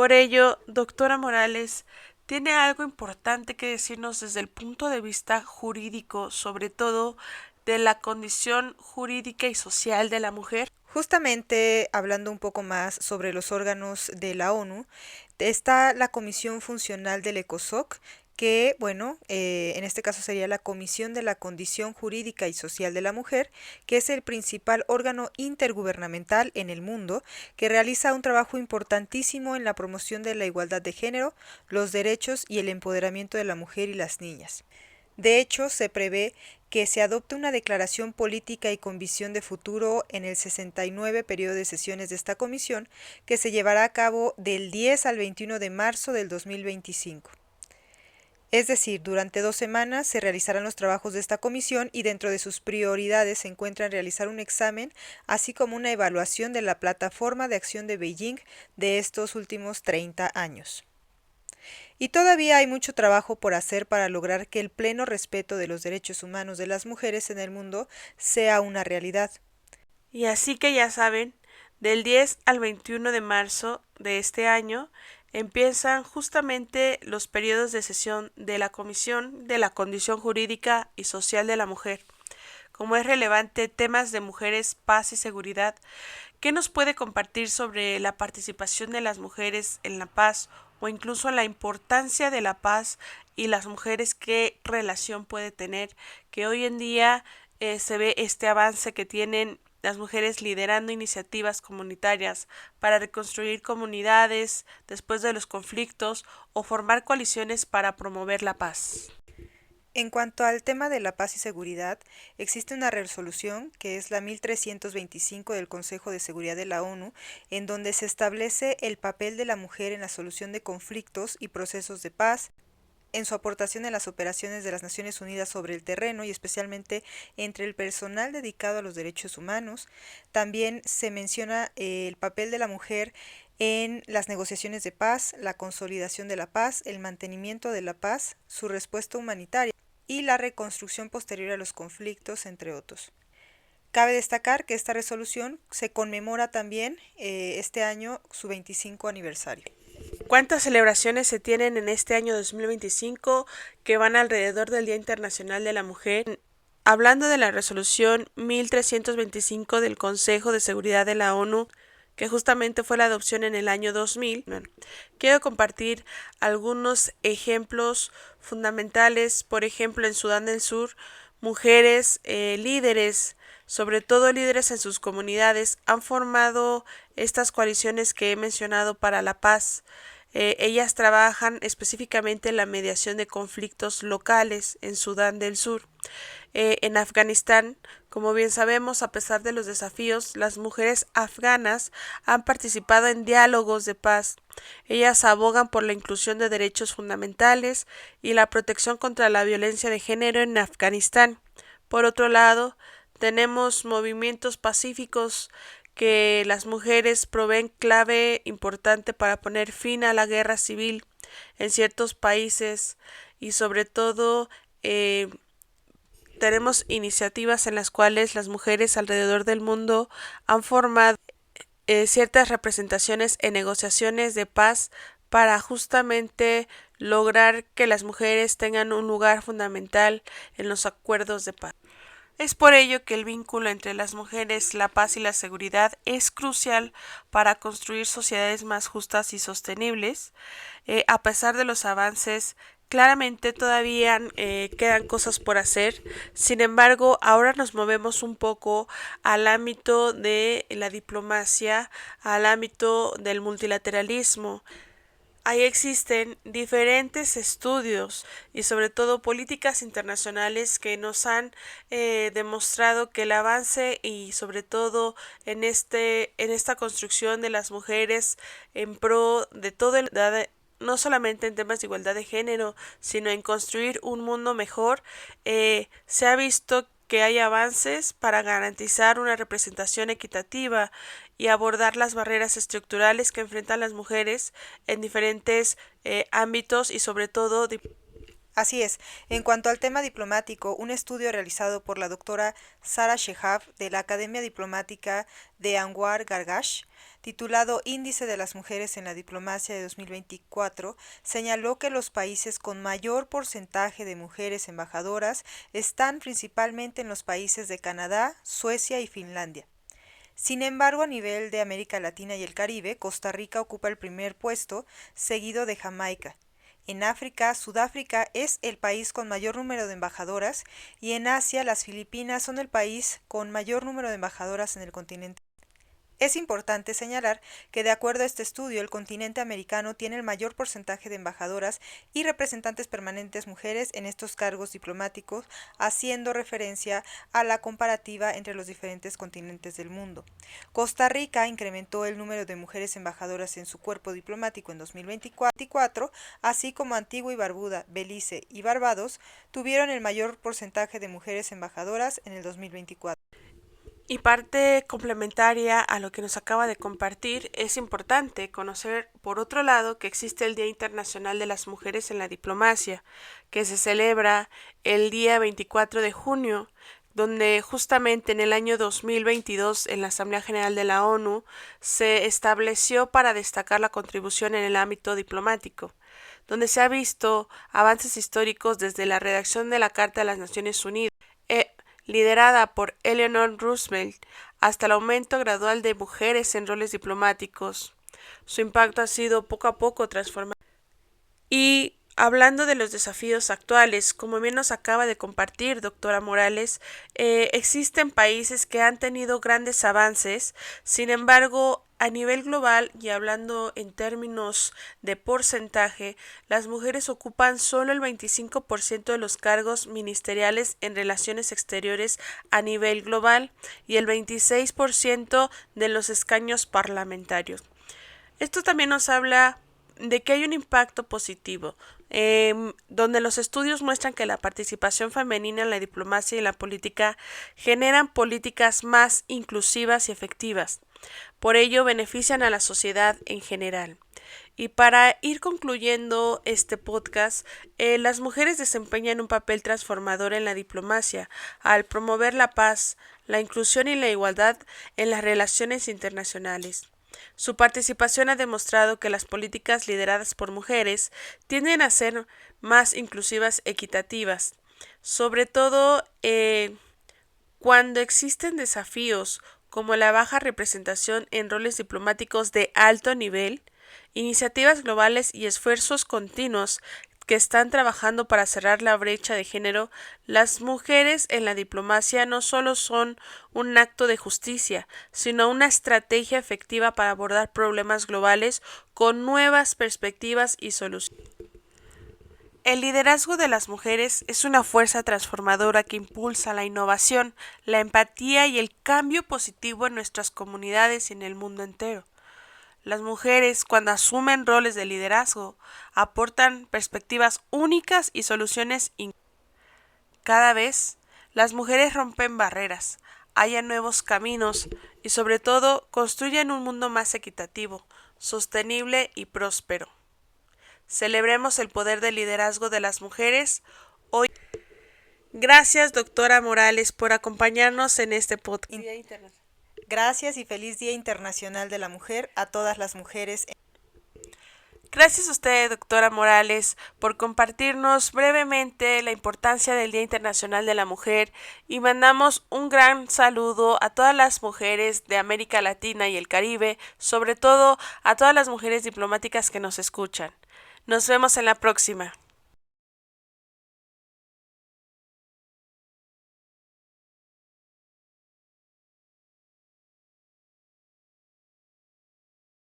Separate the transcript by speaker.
Speaker 1: Por ello, doctora Morales, ¿tiene algo importante que decirnos desde el punto de vista jurídico, sobre todo de la condición jurídica y social de la mujer?
Speaker 2: Justamente hablando un poco más sobre los órganos de la ONU, está la Comisión Funcional del ECOSOC, que, bueno, en este caso sería la Comisión de la Condición Jurídica y Social de la Mujer, que es el principal órgano intergubernamental en el mundo, que realiza un trabajo importantísimo en la promoción de la igualdad de género, los derechos y el empoderamiento de la mujer y las niñas. De hecho, se prevé que se adopte una declaración política y con visión de futuro en el 69 periodo de sesiones de esta comisión, que se llevará a cabo del 10 al 21 de marzo del 2025. Es decir, durante 2 semanas se realizarán los trabajos de esta comisión y dentro de sus prioridades se encuentran realizar un examen, así como una evaluación de la plataforma de acción de Beijing de estos últimos 30 años. Y todavía hay mucho trabajo por hacer para lograr que el pleno respeto de los derechos humanos de las mujeres en el mundo sea una realidad.
Speaker 1: Y así que ya saben, del 10 al 21 de marzo de este año empiezan justamente los periodos de sesión de la Comisión de la Condición Jurídica y Social de la Mujer. Como es relevante temas de mujeres, paz y seguridad, ¿qué nos puede compartir sobre la participación de las mujeres en la paz o incluso la importancia de la paz y las mujeres, qué relación puede tener, que hoy en día se ve este avance que tienen las mujeres liderando iniciativas comunitarias para reconstruir comunidades después de los conflictos o formar coaliciones para promover la paz?
Speaker 2: En cuanto al tema de la paz y seguridad, existe una resolución que es la 1325 del Consejo de Seguridad de la ONU, en donde se establece el papel de la mujer en la solución de conflictos y procesos de paz, en su aportación en las operaciones de las Naciones Unidas sobre el terreno y especialmente entre el personal dedicado a los derechos humanos. También se menciona el papel de la mujer en las negociaciones de paz, la consolidación de la paz, el mantenimiento de la paz, su respuesta humanitaria y la reconstrucción posterior a los conflictos, entre otros. Cabe destacar que esta resolución se conmemora también este año su 25 aniversario.
Speaker 1: ¿Cuántas celebraciones se tienen en este año 2025 que van alrededor del Día Internacional de la Mujer? Hablando de la resolución 1325 del Consejo de Seguridad de la ONU, que justamente fue la adopción en el año 2000, quiero compartir algunos ejemplos fundamentales. Por ejemplo, en Sudán del Sur, mujeres líderes, sobre todo líderes en sus comunidades, han formado estas coaliciones que he mencionado para la paz. Ellas trabajan específicamente en la mediación de conflictos locales en Sudán del Sur. En Afganistán, como bien sabemos, a pesar de los desafíos, las mujeres afganas han participado en diálogos de paz. Ellas abogan por la inclusión de derechos fundamentales y la protección contra la violencia de género en Afganistán. Por otro lado, tenemos movimientos pacíficos que las mujeres proveen clave importante para poner fin a la guerra civil en ciertos países y sobre todo tenemos iniciativas en las cuales las mujeres alrededor del mundo han formado ciertas representaciones en negociaciones de paz para justamente lograr que las mujeres tengan un lugar fundamental en los acuerdos de paz. Es por ello que el vínculo entre las mujeres, la paz y la seguridad es crucial para construir sociedades más justas y sostenibles. A pesar de los avances, claramente todavía quedan cosas por hacer. Sin embargo, ahora nos movemos un poco al ámbito de la diplomacia, al ámbito del multilateralismo. Ahí existen diferentes estudios y sobre todo políticas internacionales que nos han demostrado que el avance y sobre todo en esta construcción de las mujeres en pro de todo el no solamente en temas de igualdad de género, sino en construir un mundo mejor, se ha visto que hay avances para garantizar una representación equitativa y abordar las barreras estructurales que enfrentan las mujeres en diferentes ámbitos y sobre todo.
Speaker 2: Así es. En cuanto al tema diplomático, un estudio realizado por la doctora Sara Shehab de la Academia Diplomática de Anwar Gargash titulado Índice de las Mujeres en la Diplomacia de 2024, señaló que los países con mayor porcentaje de mujeres embajadoras están principalmente en los países de Canadá, Suecia y Finlandia. Sin embargo, a nivel de América Latina y el Caribe, Costa Rica ocupa el primer puesto, seguido de Jamaica. En África, Sudáfrica es el país con mayor número de embajadoras y en Asia, las Filipinas son el país con mayor número de embajadoras en el continente. Es importante señalar que de acuerdo a este estudio, el continente americano tiene el mayor porcentaje de embajadoras y representantes permanentes mujeres en estos cargos diplomáticos, haciendo referencia a la comparativa entre los diferentes continentes del mundo. Costa Rica incrementó el número de mujeres embajadoras en su cuerpo diplomático en 2024, así como Antigua y Barbuda, Belice y Barbados tuvieron el mayor porcentaje de mujeres embajadoras en el 2024.
Speaker 1: Y parte complementaria a lo que nos acaba de compartir, es importante conocer, por otro lado, que existe el Día Internacional de las Mujeres en la Diplomacia, que se celebra el día 24 de junio, donde justamente en el año 2022 en la Asamblea General de la ONU se estableció para destacar la contribución en el ámbito diplomático, donde se ha visto avances históricos desde la redacción de la Carta de las Naciones Unidas, liderada por Eleanor Roosevelt, hasta el aumento gradual de mujeres en roles diplomáticos. Su impacto ha sido poco a poco transformado. Y hablando de los desafíos actuales, como bien nos acaba de compartir doctora Morales, existen países que han tenido grandes avances, sin embargo, a nivel global y hablando en términos de porcentaje, las mujeres ocupan solo el 25% de los cargos ministeriales en relaciones exteriores a nivel global y el 26% de los escaños parlamentarios. Esto también nos habla de que hay un impacto positivo, donde los estudios muestran que la participación femenina en la diplomacia y en la política generan políticas más inclusivas y efectivas. Por ello, benefician a la sociedad en general. Y para ir concluyendo este podcast, las mujeres desempeñan un papel transformador en la diplomacia al promover la paz, la inclusión y la igualdad en las relaciones internacionales. Su participación ha demostrado que las políticas lideradas por mujeres tienden a ser más inclusivas, equitativas, sobre todo cuando existen desafíos como la baja representación en roles diplomáticos de alto nivel, iniciativas globales y esfuerzos continuos que están trabajando para cerrar la brecha de género. Las mujeres en la diplomacia no solo son un acto de justicia, sino una estrategia efectiva para abordar problemas globales con nuevas perspectivas y soluciones. El liderazgo de las mujeres es una fuerza transformadora que impulsa la innovación, la empatía y el cambio positivo en nuestras comunidades y en el mundo entero. Las mujeres, cuando asumen roles de liderazgo, aportan perspectivas únicas y soluciones cada vez las mujeres rompen barreras, hallan nuevos caminos y sobre todo construyen un mundo más equitativo, sostenible y próspero. Celebremos el poder del liderazgo de las mujeres hoy. Gracias, doctora Morales, por acompañarnos en este podcast.
Speaker 2: Gracias y feliz Día Internacional de la Mujer a todas las mujeres.
Speaker 1: Gracias a usted, doctora Morales, por compartirnos brevemente la importancia del Día Internacional de la Mujer y mandamos un gran saludo a todas las mujeres de América Latina y el Caribe, sobre todo a todas las mujeres diplomáticas que nos escuchan. Nos vemos en la próxima.